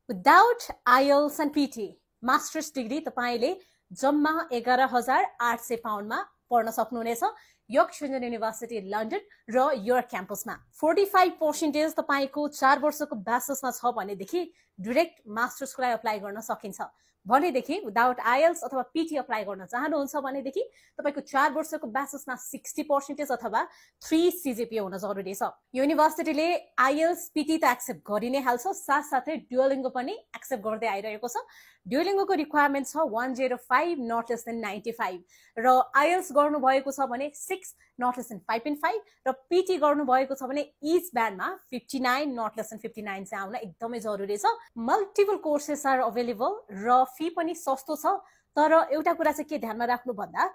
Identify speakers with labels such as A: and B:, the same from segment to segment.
A: Without IELTS and PT, masters degree तपाईले जम्मा 11,800 पाउन्डमा पढ्न सक्नुहुनेछ योर्क ट्रिनिटी युनिभर्सिटी लन्डन र योर्क क्याम्पसमा 45% तपाईको 4 वर्षको ब्याचलर्समा छ भनेदेखि डाइरेक्ट मास्टर्सको लागि अप्लाई गर्न सकिन्छ भनेदेखि विदाउट आईएलटीएस अथवा पीटी अप्लाई गर्न चाहनुहुन्छ भनेदेखि तपाईको 4 वर्षको ब्याचलर्समा 60% अथवा 3 सीजीपीए हुन जरुरी छ युनिभर्सिटीले आईएलटीएस पीटी त एक्सेप्ट गरि नै हाल्छ साथसाथै डुओलिङ्गो पनि एक्सेप्ट गर्दै आइरहेको छ डुओलिङ्गोको रिक्वायरमेन्ट छ 105 not less than 95 र आईएलटीएस गर्नु भएको छ भने 6 not less than 5.5 र पीटी गर्नु भएको छ भने इच ब्यान्डमा 59 not less than 59 चाहिँ आउन एकदमै जरुरी छ मल्टिपल कोर्सेस आर अवेलेबल र फी पनि सस्तो छ तर एउटा कुरा चाहिँ के ध्यानमा राख्नु भन्दा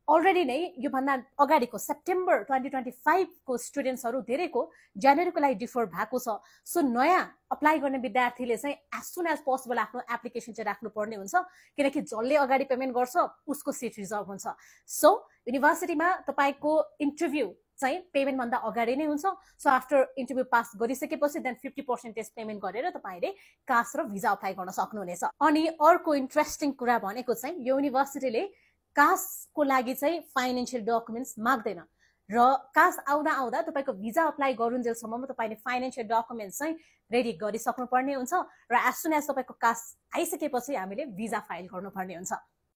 A: अलरेडी नै यो भन्दा अगाडिको सेप्टेम्बर 2025 को स्टुडेन्ट्सहरु धेरैको जनवरीको लागि डिफर भएको छ सो नयाँ अप्लाई गर्ने विद्यार्थीले चाहिँ एज सुन एज पोसिबल आफ्नो एप्लिकेसन चाहिँ राख्नु पर्ने हुन्छ किनकि जसले अगाडि पेमेन्ट गर्छ उसको सिट रिजर्भ हुन्छ सो युनिभर्सिटीमा तपाईको इन्टरभ्यु चाहिँ पेमेन्ट भन्दा अगाडि नै हुन्छ सो आफ्टर इन्टरभ्यु पास गरिसकेपछि देन 50% पेमेन्ट गरेर तपाईले कास र भिजा अप्लाई गर्न सक्नुहुनेछ अनि अर्को इन्ट्रेस्टिङ कुरा भनेको चाहिँ यो युनिभर्सिटीले कास को लागि चाहिँ फाइनान्शियल डकुमेन्ट्स माग्दैन र कास आउँदा आउँदा तपाईको भिजा अप्लाई गरुन्जेलसम्ममा तपाईले फाइनान्शियल डकुमेन्ट्स चाहिँ रेडी गरिसक्नु पर्ने हुन्छ र एज सुन एज तपाईको कास आइसकेपछि हामीले भिजा फाइल गर्नुपर्ने हुन्छ